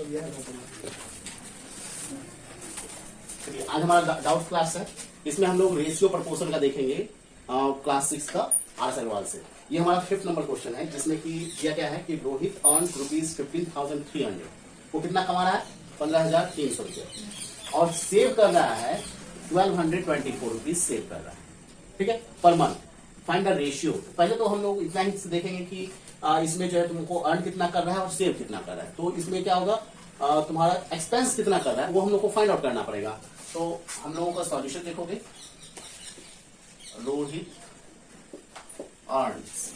चलिए, आज हमारा डाउट क्लास है। इसमें हम लोग रेशियो प्रपोर्शन का देखेंगे क्लास 6 का आर अग्रवाल से। ये हमारा 5th नंबर क्वेश्चन है, जिसमें कि दिया क्या है कि रोहित अर्न ₹15,300। वो कितना कमा रहा है? 15,300 रुपये, और सेव कर रहा है 1,224 रुपीज सेव कर रहा है, ठीक है, per month. Find the ratio. पहले तो हम लोग इतना ही देखेंगे कि इसमें जो है तुमको अर्न कितना कर रहा है और सेव कितना कर रहा है। तो इसमें क्या होगा, तुम्हारा एक्सपेंस कितना कर रहा है वो हम लोग को फाइंड आउट करना पड़ेगा। तो हम लोगों का सॉल्यूशन देखोगे, रोहित अर्न्स,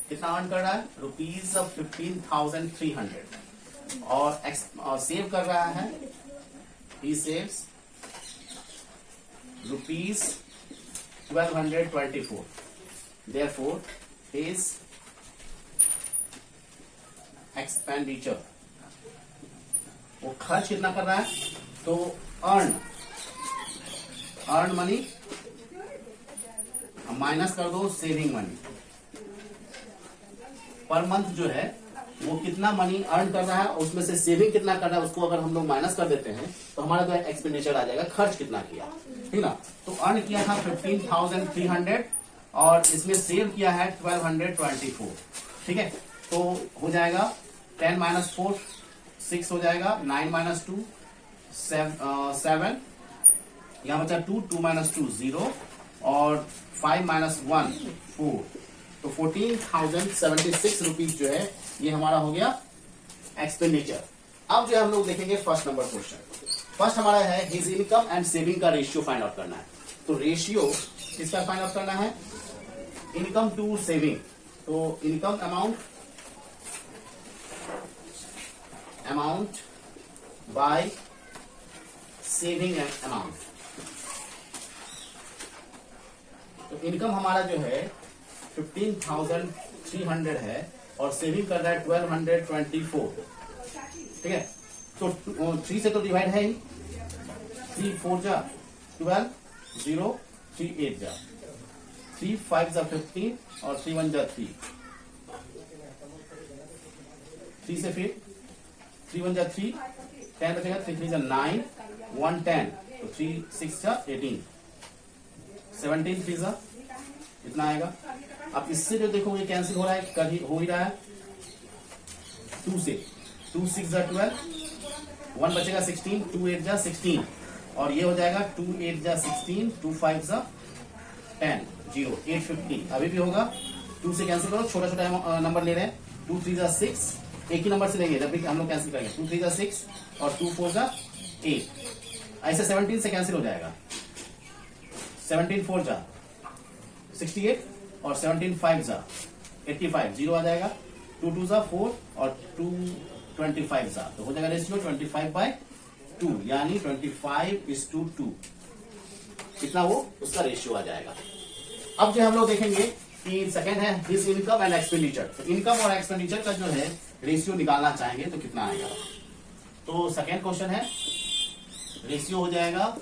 कितना अर्न कर रहा है? ₹15,300, और सेव कर रहा है, he saves ₹1,224। therefore his expenditure, वो खर्च कितना कर रहा है? तो अर्न मनी माइनस कर दो सेविंग मनी। पर मंथ जो है वो कितना मनी अर्न कर रहा है, उसमें से सेविंग कितना कर रहा है, उसको अगर हम लोग माइनस कर देते हैं तो हमारा जो है एक्सपेंडिचर आ जाएगा, खर्च कितना किया, ठीक ना। तो अर्न किया था 15,300 और इसमें सेव किया है 1,224, ठीक है। तो हो जाएगा 10 - 4 6 हो जाएगा, 9 - 2 7, यहाँ बचा 2 2 - 2 0, और 5 - 1 4। तो 14,076 रुपीज जो है ये हमारा हो गया एक्सपेंडिचर। अब जो है हम लोग देखेंगे फर्स्ट नंबर क्वेश्चन। फर्स्ट हमारा है हिज इनकम एंड सेविंग का रेशियो फाइंड आउट करना है। तो रेशियो किसका फाइंड आउट करना है? Income to saving. तो income amount by saving amount. तो इनकम हमारा जो है 15,300 है और सेविंग कर रहा है 1,224, ठीक है। तो 3 से तो डिवाइड है ही, 3 4 जा 12, 0 3 8 जा 3 5 जा 15, और 3 1 जा 3 से फिर 3 1 जा 3 10 बचेगा, 3 3 जा 9 1 10, तो 3 6 जा 18, 17 3 जा इतना आएगा। अब इससे जो देखोगे कैंसिल हो रहा है, कभी हो ही रहा है 2 से, 2 6 जा 12, 1 बचेगा 16, 2 8 जा 16, और ये हो जाएगा 2 8 जा 16, 2 5 जा 10 0 8 15। अभी भी होगा, 2 से कैंसिल करो, छोटा छोटा नंबर ले रहे हैं, 2 3 जा 6, एक ही नंबर से लेंगे जब भी हम लोग कैंसिल करेंगे, 2 3 जा 6 और 2 4 जा 8। ऐसे 17 से कैंसिल हो जाएगा, 17 4 जा 68, और 17 5 जा 85, 0 आ जाएगा, 2 2 जा 4 और 2 25 जा, तो हो जाएगा रेशियो 25/2, यानी 25:2 कितना वो उसका रेशियो आ जाएगा। अब जो हम लोग देखेंगे कि सेकंड है हिज इनकम एंड एक्सपेंडिचर। तो इनकम और एक्सपेंडिचर का जो है रेशियो निकालना चाहेंगे तो कितना आएगा। तो सेकंड क्वेश्चन है, रेशियो हो जाएगा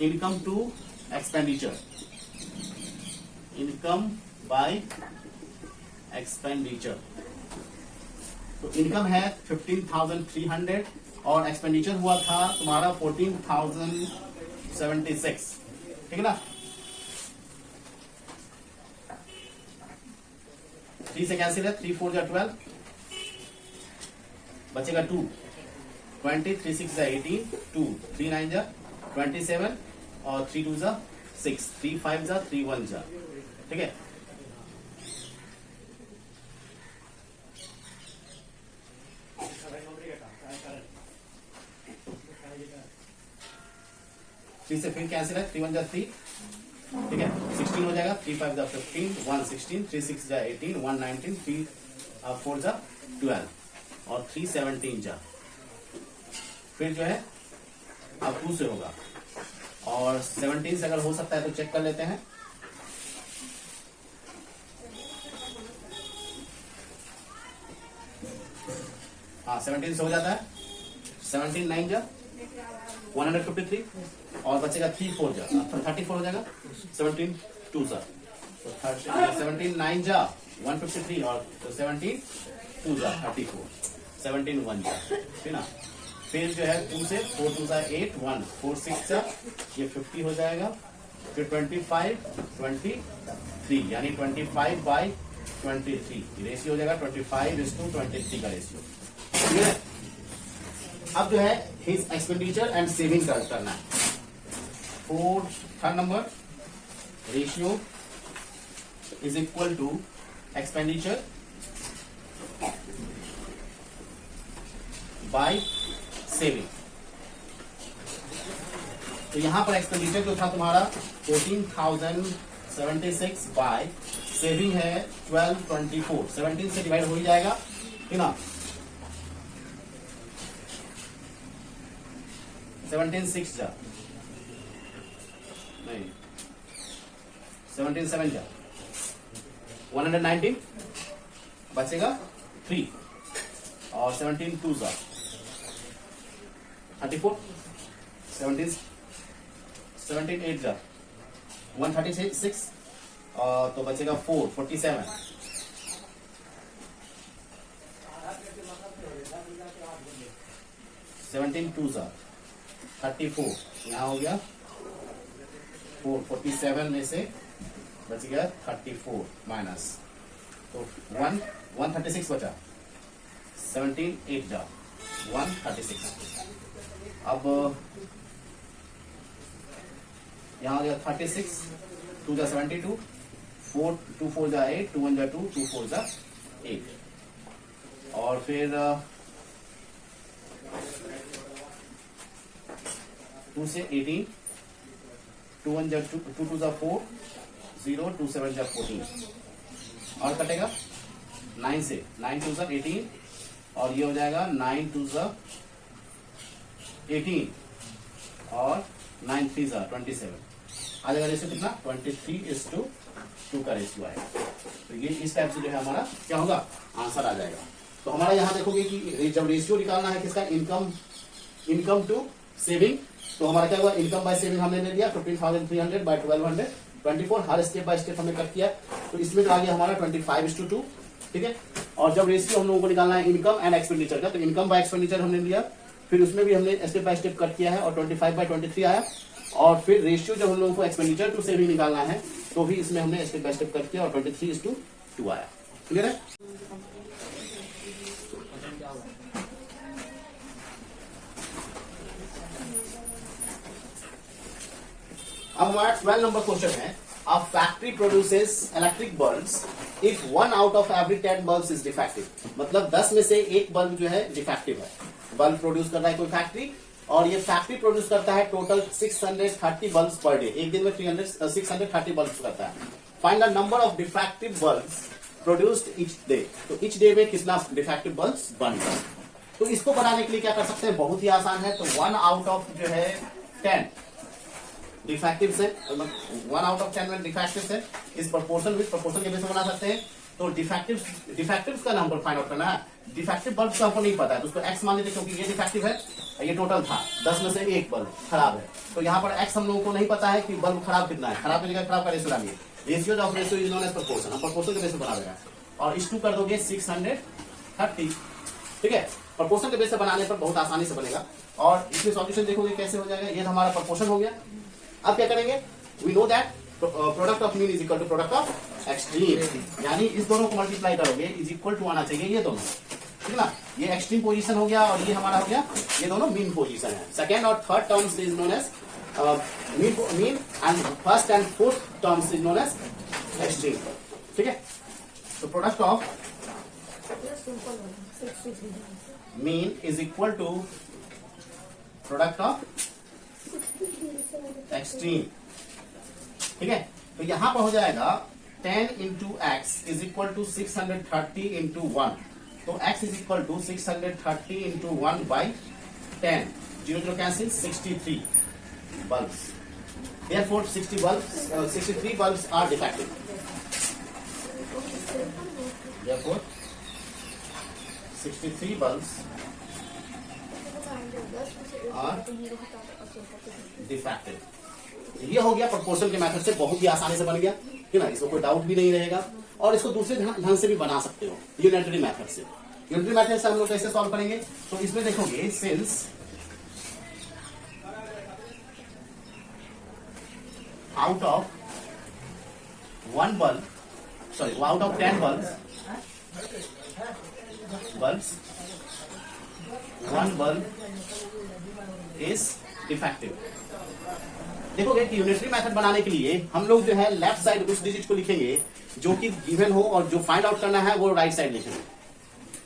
income to expenditure, income by expenditure. तो इनकम है 15,300 और एक्सपेंडिचर हुआ था तुम्हारा 14,076, ठीक है ना। 3 से कैंसिल है, 3 4 जा 12, बचेगा 2 20, 3 6 जा 18, 2 3 9 जा 27, और 3 2 जा 6, 3 5 जा 3 1 जा, ठीक है। थ्री से फिर कैंसिल है, 3 1 जा 3, ठीक है, 16 हो जाएगा, 3 5 जा 15, 1 16, 3 6 जा 18, 1 19, 3 4 जा 12, और 3 17 जा, फिर जो है अब 2 से होगा, और 17 से अगर हो सकता है तो चेक कर लेते हैं। हाँ 17 से हो जाता है, 17 9 जा 153, और बचेगा 3 4 जा 34 हो जाएगा, 17 2 जा, तो 17 9 जा 153, और तो 17 2 जा 34, 17 1 जा, ठीक ना। फिर जो है 2 से 4 2 जा 8 1 4 6 जा ये 50 हो जाएगा। फिर 25 23 यानी 25/23 रेशियो हो जाएगा 25:23 का रेशियो, ठीक है। अब जो है हिज एक्सपेंडिचर एंड सेविंग करना है। Third number ratio is equal to expenditure by saving. तो यहां पर एक्सपेंडिचर जो था तुम्हारा 14,076 बाय सेविंग है 1224, 17 से डिवाइड हो ही जाएगा, ठीक ना। 17 6 जा नहीं 17 7 जा 119 बचेगा 3 और 17 2 जा 34 17 8 जा 136 और तो बचेगा 4 47 17 2 जा 34 यहाँ हो गया 4 47 में से बच गया 34 माइनस तो 136 बचा 17 8 जा 136। अब यहाँ हो गया 36 2 जा 72 4 2 4 जा 8 2 1 जा 2 2 4 जा 8 और फिर 2 से 18 2 1 जा 2 2 2 जा 4 0 2 7 जा 14 और कटेगा 9 से 9 2 जा 18 और ये हो जाएगा 9 2 जा 18 और 9 3 जा 27 आ जाएगा। रेशियो कितना 23:2 का रेशियो आएगा। तो ये इस टाइप से जो है हमारा क्या होगा आंसर आ जाएगा। तो हमारा यहाँ देखोगे कि जब रेशियो निकालना है किसका इनकम टू सेविंग, तो हमारा क्या हुआ इनकम बाय सेविंग हमने ले लिया 15,300 बाय 1224 हर स्टेप बाय स्टेप हमने कट किया। तो इसमें जो आ गया हमारा 25:2, ठीक है। और जब रेशियो हम लोगों को निकालना है इनकम एंड एक्सपेंडिचर का, तो इनकम बाय एक्सपेंडिचर हमने लिया, फिर उसमें भी हमने स्टेप बाय स्टेप कट किया है और 25/23 आया। और फिर रेशियो जब हम लोगों को एक्सपेंडिचर टू सेविंग निकालना है तो भी इसमें हमने स्टेप बाय स्टेप कट किया और 23:2 आया। क्लियर है। अब हमारा 12 नंबर क्वेश्चन है A factory produces electric bulbs if 1 out of every 10 bulbs is defective। मतलब 10 में से एक बल्ब जो है डिफेक्टिव है। बल्ब प्रोड्यूस कर रहा है कोई फैक्ट्री और ये फैक्ट्री प्रोड्यूस करता है टोटल 630 बल्ब्स पर डे, एक दिन में 630 बल्ब्स करता है। Find the number of defective bulbs produced each day. तो ईच डे में कितना डिफेक्टिव बल्ब्स बनता है। तो इसको बनाने के लिए क्या कर सकते हैं, बहुत ही आसान है। तो 1 आउट ऑफ जो है 10 डिफेक्टिव से 1 आउट ऑफ 10 में डिफेक्टिव से इस प्रोपोर्शन विद प्रोपोर्शन के बेस में बना सकते हैं। तो डिफेक्टिव का नंबर फाइंड आउट करना है। डिफेक्टिव बल्ब का हमको नहीं पता है तो उसको एक्स मान लेते क्योंकि ये डिफेक्टिव है, ये टोटल था 10 में से एक बल्ब खराब है। तो यहाँ पर एक्स हम लोगों को नहीं पता है कि बल्ब खराब कितना है, खराब जगह खराब का रेशियो डालिए। Ratio of ratio is known as proportion, हम प्रोपोर्शन के बेस में बना देगा और इस 2 कर दोगे 630, ठीक है। प्रोपोर्शन के बेस से बनाने पर बहुत आसानी से बनेगा और इसमें सॉल्यूशन देखोगे कैसे हो जाएगा। ये हमारा प्रोपोर्शन हो गया। अब क्या करेंगे, we know that product of mean is equal to product of extreme, यानी इस दोनों को मल्टीप्लाई करोगे इज इक्वल टू आना चाहिए ये दोनों, ठीक है ना। ये एक्सट्रीम पोजीशन हो गया और ये हमारा हो गया, ये दोनों मीन पोजीशन है। सेकेंड और third terms is known as mean and first and fourth terms is known as extreme, ठीक है। तो product of mean is equal to product of extreme, ठीक है। तो यहां पर हो जाएगा 10 into x is equal to 630 into 1। तो x is equal to 630 into 1 by 10, 0 cancel 63 bulbs. Therefore 63 bulbs are defective. Therefore 63 bulbs are defective. ये हो गया प्रोपोर्शन के मेथड से, बहुत ही आसानी से बन गया, ठीक है ना। इसमें कोई डाउट भी नहीं रहेगा और इसको दूसरे ढंग से भी बना सकते हो यूनिटरी मेथड से, यूनिटरी मैथड से हम लोग कैसे सॉल्व करेंगे? तो इसमें देखोगे since out of 1 bulb, sorry, out of 10 bulbs, 1 bulb is defective. देखोगे कि यूनिटरी मेथड बनाने के लिए हम लोग जो है लेफ्ट साइड उस डिजिट को लिखेंगे जो कि गिवन हो और जो फाइंड आउट करना है वो राइट साइड लिखेंगे,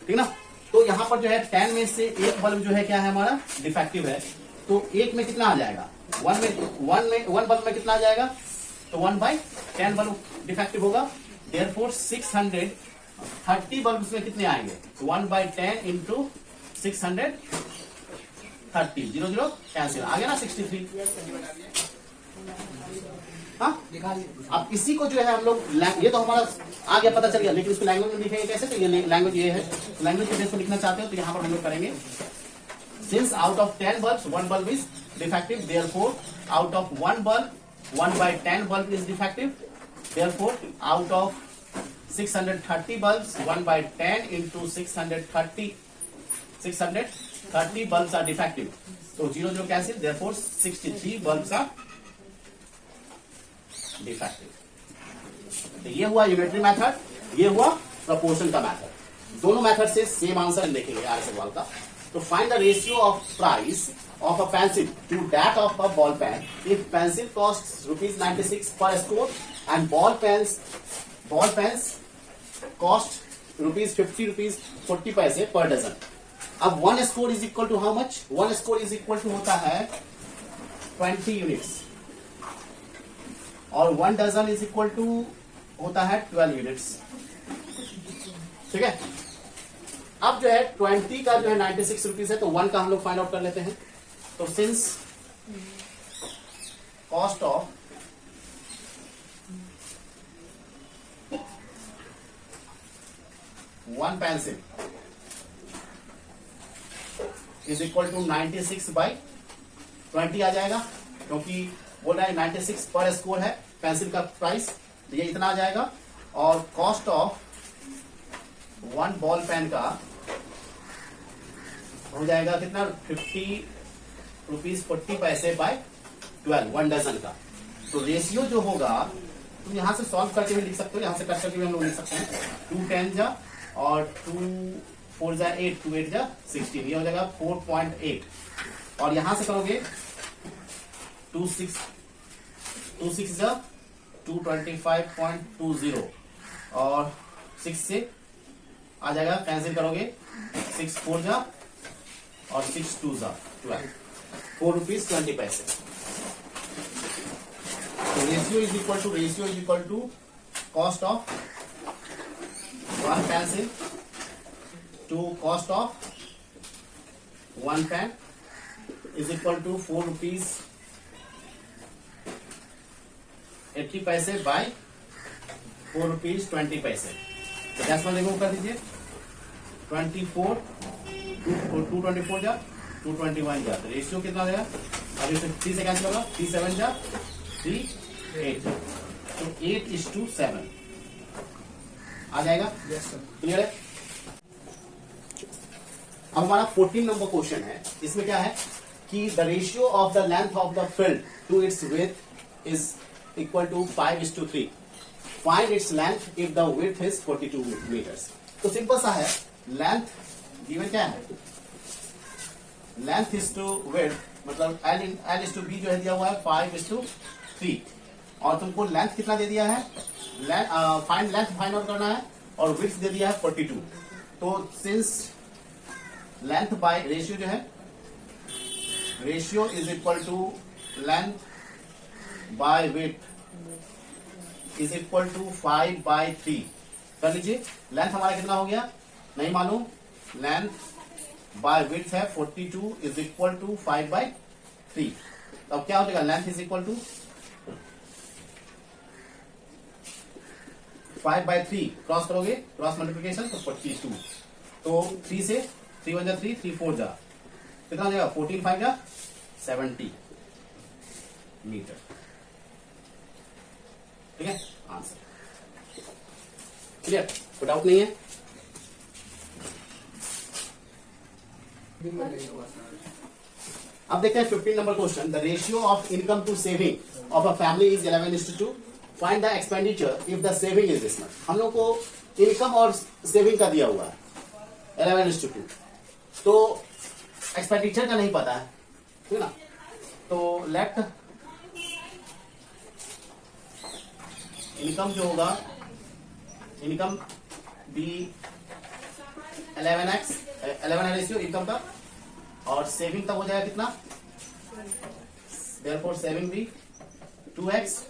ठीक ना। तो यहाँ पर जो है 10 में से एक बल्ब जो है क्या है हमारा डिफेक्टिव है, तो एक में कितना आ जाएगा? 1 बल्ब में कितना आ जाएगा? तो 1/10 बल्ब डिफेक्टिव होगा, देयरफॉर 630 बल्ब में कितने आएंगे? 1/10 इंटू 630, 0 0 कैंसिल, आ गया ना 63। हाँ, अब इसी को जो है हम लोग, ये तो हमारा आ गया, पता चल गया, लेकिन इसको लैंग्वेज में लिखेंगे कैसे? तो ये लैंग्वेज ये है, लैंग्वेज के बेस पर लिखना चाहते हो तो यहाँ पर हम लोग करेंगे since out of 10 bulbs 1 bulb is defective, therefore out of 1 bulb 1/10 bulb is defective, therefore out of 630 bulbs 1/10 into 630 bulbs are defective, so 0 0 cancel, therefore 63 bulbs are defective. तो ये हुआ यूनिटरी मेथड, ये हुआ प्रोपोर्शन का method. दोनों method से same answer देखेंगे यार सवाल का। तो find the ratio of price of a pencil to that of a ball pen if pencil costs ₹96 per score and ball pens cost ₹50 per dozen. अब 1 score is equal to how much? 1 score is equal to होता है 20 units और 1 dozen is equal to होता है 12 units, ठीक है। अब जो है 20 का जो है 96 रुपीज है, तो 1 का हम लोग फाइंड आउट कर लेते हैं। तो since cost of one pencil is equal to 96/20 आ जाएगा, क्योंकि बोल रहा है 96 पर स्कोर है पेंसिल का प्राइस, तो ये इतना आ जाएगा। और कॉस्ट ऑफ 1 बॉल पेन का हो जाएगा कितना? ₹50 बाय 12, 1 डजन का। तो रेशियो जो होगा तुम यहां से सॉल्व करके भी लिख सकते हो, यहां से कट करके भी हम लोग लिख सकते हैं। 2 10 जा और 2 4 जा 8, 2 8 जा 16, ये हो जाएगा 4.8। और यहां से करोगे 2 6 जा 225.20 और 6 से आ जाएगा, कैंसिल करोगे 6 4 जा और 6 2 जा 12, ₹4.20। तो ratio is equal to cost of 1 pencil to cost of 1 pen is equal to ₹4.80 by ₹4.20। तो 10 वाले रिमूव कर दीजिए, 24 224 जा 221 जा, तो रेशियो कितना देगा? अभी 3 से कैंसिल होगा, 3 7 जा 3 8, तो 8:7 आ जाएगा। क्लियर है? अब हमारा 14 नंबर क्वेश्चन है। इसमें क्या है कि the ratio of the length of the field to its width is equal to 5:3। Find its length if the width is 42 metres. तो सिंपल सा है, लेंथ गिवन क्या है? लेंथ इज टू विड्थ, मतलब L इज टू बी जो है दिया हुआ है 5:3, और तुमको लेंथ कितना दे दिया है? लेंथ फाइंड आउट करना है, और विड्थ दे दिया है 42। तो सिंस लेंथ बाय रेशियो जो है, ratio is equal to length by width is equal to 5/3 कर लीजिए। लेंथ हमारा कितना हो गया? नहीं मालूम। लेंथ बाय विड्थ है 42 इज इक्वल टू 5/3। तो अब क्या हो जाएगा? Length is equal to 5/3, cross करोगे, क्रॉस मल्टीप्लीकेशन, तो 42। तो 3 से 3 1 जा 3, 3 4 जा कितना हो जाएगा? 14 5 जा 70 मीटर। ठीक है, आंसर क्लियर? कोई डाउट नहीं है? अब देखते हैं 15 number question. The ratio of income to saving of a family is 11:2। Find the expenditure if the saving is this much. हम लोग को इनकम और सेविंग का दिया हुआ है 11:2, तो एक्सपेंडिचर का नहीं पता है, ठीक है ना। तो लेट इनकम जो होगा, इनकम बी 11 है रेशियो इनकम का, और सेविंग तब हो जाएगा कितना, देयरफॉर सेविंग भी 2x।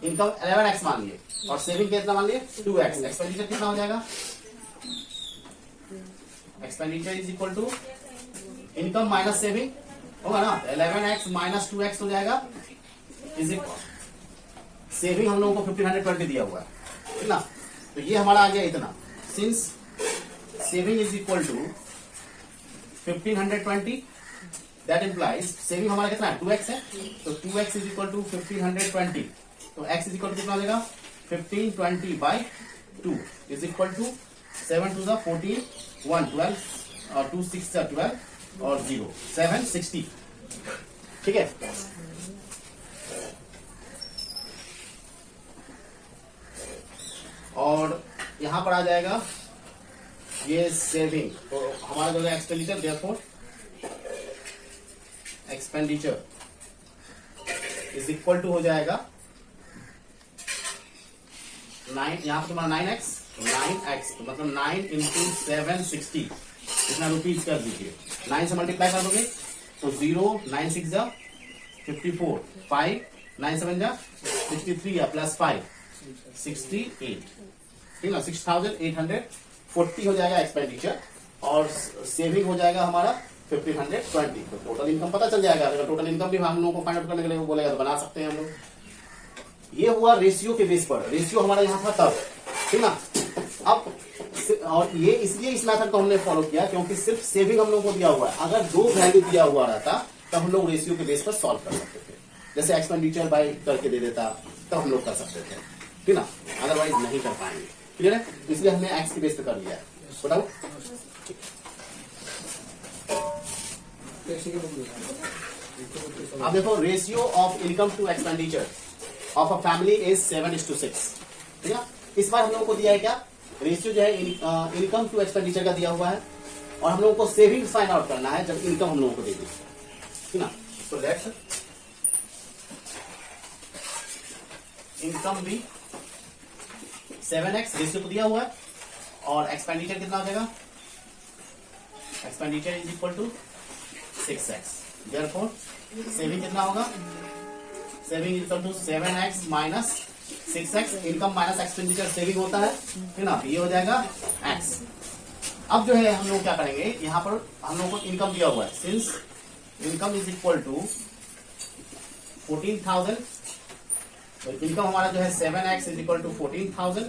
इनकम 11x मान लिए और सेविंग कितना मान लिए 2x। एक्सपेंडिचर कितना हो जाएगा, expenditure is equal to income minus saving होगा ना, 11x माइनस 2x हो जाएगा इज इक्वल। सेविंग हम लोगों को 1520 दिया हुआ है, ठीक ना। तो ये हमारा आ गया इतना, since saving is equal to 1520, that implies saving हमारा कितना है 2x है, तो 2x इज इक्वल टू 1520, तो x इज इक्वल टू कितना हो जाएगा 1520/2 is equal to 7 to the 14, 1 12 और 2 6 12 और 0 7 60, ठीक है। और यहां पर आ जाएगा ये सेविंग, तो हमारा जो है expenditure, therefore expenditure is equal to हो जाएगा 9, यहां पर तुम्हारा 9x, तो मतलब 9 इंटू 760, इतना रुपीज कर दीजिए। 9 से मल्टीप्लाई कर दोगे तो 0 9 6 जा 54, 5 9 7 जा 63 या प्लस 5 68, ठीक ना। 6840 हो जाएगा एक्सपेंडिचर और सेविंग हो जाएगा हमारा 1520। तो टोटल इनकम पता चल जाएगा। अगर टोटल इनकम भी हम लोगों को फाइंड आउट करने के लिए बोलेगा तो बना सकते हैं हम लोग। ये हुआ रेशियो के बेस पर, रेशियो हमारा यहाँ था तब, ठीक ना। अब और ये इसलिए इस मेथड को हमने फॉलो किया क्योंकि सिर्फ सेविंग हम लोग को दिया हुआ है। अगर 2 वैल्यू दिया हुआ रहता तब हम लोग रेशियो के बेस पर सॉल्व कर सकते थे, जैसे एक्सपेंडिचर बाय करके दे देता तब हम लोग कर सकते थे, ठीक ना। अदरवाइज नहीं कर पाएंगे, क्लियर है। इसलिए हमने एक्स के बेस पे कर लिया है। बताओ, अब देखो ratio of income to expenditure of a family is 7:6, ठीक है। इस बार हम लोगों को दिया है क्या, रेशियो जो है इनकम टू एक्सपेंडिचर का दिया हुआ है और हम लोगों को सेविंग्स फाइंड आउट करना है जब इनकम हम लोगों को देगी, ठीक ना। तो लेट्स इनकम भी 7x रेशियो को दिया हुआ है और एक्सपेंडिचर कितना हो जाएगा, expenditure is equal to 6x। Therefore saving कितना होगा, saving is equal to 7x minus 6x। Income minus expenditure saving होता है, ठीक ना। ये हो जाएगा x। अब जो है हम लोग क्या करेंगे, यहां पर हम लोग को इनकम दिया हुआ है, since income is equal to 14,000, तो इनकम हमारा जो है 7x इज इक्वल टू 14,000,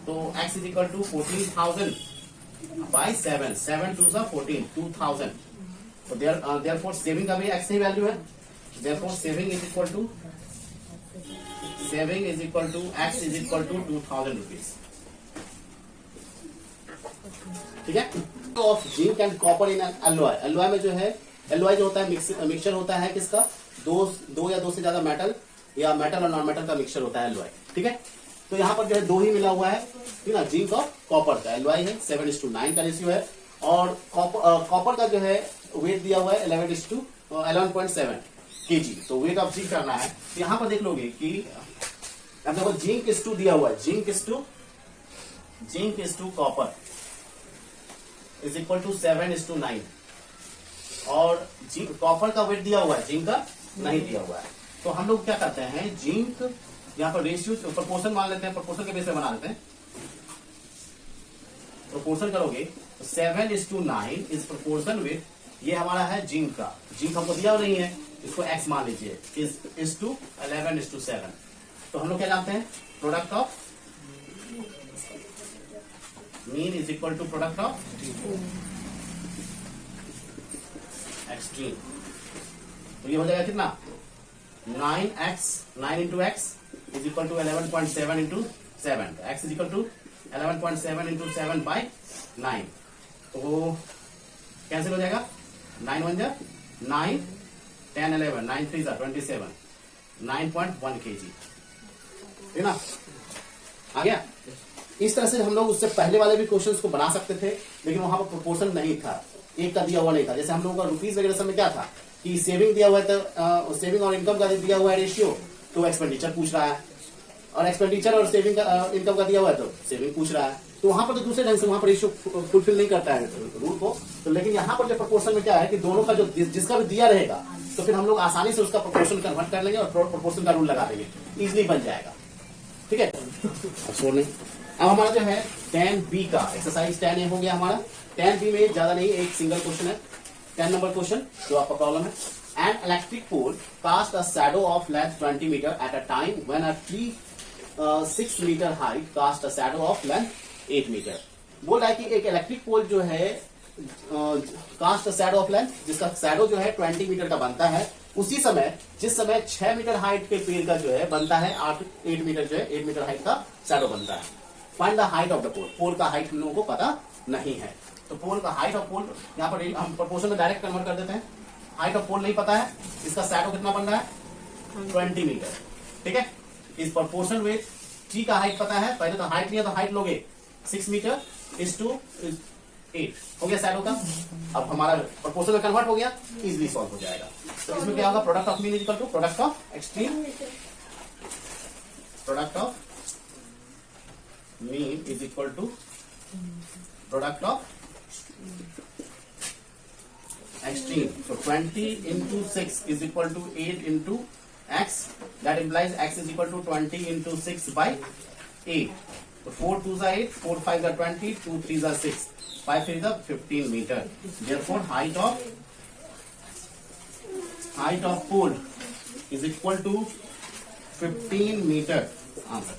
तो x is equal to 14,000 by 7, 7 2 14, 2,000। तो देयरफॉर सेविंग का भी x ही वैल्यू है, therefore saving is equal to x is equal to 2,000 rupees, ठीक है। तो of zinc and copper in alloy, alloy में जो है, एलॉय जो होता है मिक्सचर होता है किसका, दो या दो से ज्यादा मेटल या मेटल और नॉन मेटल का मिक्सचर होता है एलॉय, ठीक है। तो यहाँ पर जो है 2 ही मिला हुआ है, ठीक ना, जिंक और कॉपर का। एलॉय है 7:9 का रेशियो है और कॉपर का जो है वेट दिया हुआ है 11:11.7 kg। तो वेट ऑफ जिंक करना है, तो यहाँ पर देख लोगे कि अब देखो जिंक इज टू दिया हुआ है, zinc is to copper is equal to 7:9 और कॉपर का वेट दिया हुआ है, जिंक का नहीं दिया हुआ है। तो हम लोग क्या करते हैं, जिंक यहाँ पर रेशियो प्रोपोर्शन मान लेते हैं, प्रोपोर्शन के बेस पे बना लेते हैं। प्रोपोर्शन करोगे तो 7:9 इज प्रोपोर्शन विथ, ये हमारा है जिंक का, जिंक हमको दिया नहीं है, इसको x मान लीजिए, इज टू 11:7। तो हम लोग क्या जानते हैं, product of mean is equal to product of extreme. तो ये हो जाएगा कितना, 9x, 9 into x is equal to 11.7 into 7, x is equal to 11.7 into 7 by 9। तो कैंसिल हो जाएगा, 9 1 जा 9, 10 11, 9 3 जा 27, 9.1 kg, है ना, आ गया। इस तरह से हम लोग उससे पहले वाले भी क्वेश्चंस को बना सकते थे, लेकिन वहां पर प्रोपोर्शन नहीं था, एक का दिया हुआ नहीं था। जैसे हम लोगों का रुपीज वगैरह समय क्या था कि सेविंग दिया हुआ है, तो सेविंग और इनकम का दिया हुआ है रेशियो, तो एक्सपेंडिचर पूछ रहा है, और एक्सपेंडिचर और सेविंग का इनकम का दिया हुआ है तो सेविंग पूछ रहा है। तो वहां पर तो दूसरे ढंग से वहां पर रेशियो फुलफिल नहीं करता है रूल को। तो लेकिन यहाँ पर जो प्रोपोर्शन में क्या है कि दोनों का जो जिसका भी दिया रहेगा, तो फिर हम लोग आसानी से उसका प्रोपोर्शन कन्वर्ट कर लेंगे और प्रोपोर्शन का रूल लगा देंगे, इजिली बन जाएगा। ठीक है, अब छोड़ने अब हमारा जो है 10B का एक्सरसाइज 10A हो गया हमारा। 10B में ज्यादा नहीं, एक सिंगल क्वेश्चन है, 10 नंबर क्वेश्चन जो आपका प्रॉब्लम है। An electric pole cast a shadow of length 20 metre at a time when a tree 6 metre height cast a shadow of length 8 metre. बोल रहा है कि एक इलेक्ट्रिक पोल जो है cast a shadow of length, जिसका shadow जो है 20 मीटर का बनता है, उसी समय जिस समय 6 मीटर हाइट के पेड़ का जो है बनता है 8 मीटर, जो है 8 मीटर हाइट का शैडो बनता है। Find the height of the pole. Pole का हाइट हम लोगों को पता नहीं है, तो पोल का हाइट ऑफ पोल यहाँ पर हम प्रोपोर्शन में डायरेक्ट कन्वर्ट कर देते हैं। हाइट ऑफ पोल नहीं पता है, इसका शैडो कितना बन रहा है 20 मीटर। ठीक है, इस प्रोपोर्शन विथ टी का हाइट पता है, पहले तो हाइट लिया तो हाइट लोगे 6 मीटर इज टू 8 हो गया शैडो का। अब हमारा प्रोपोर्शन में कन्वर्ट हो गया, इजिली सॉल्व हो जाएगा। तो इसमें क्या होगा, product of mean is equal to product of extreme, product of mean is equal to product of extreme. So 20 into 6 is equal to 8 into x. That implies x is equal to 20 into 6 by 8. So 4 2s are 8, 4 5s are 20, 2 3s are 6, 5 3s are 15 meter. Therefore height of pole is equal to 15 meter. Answer.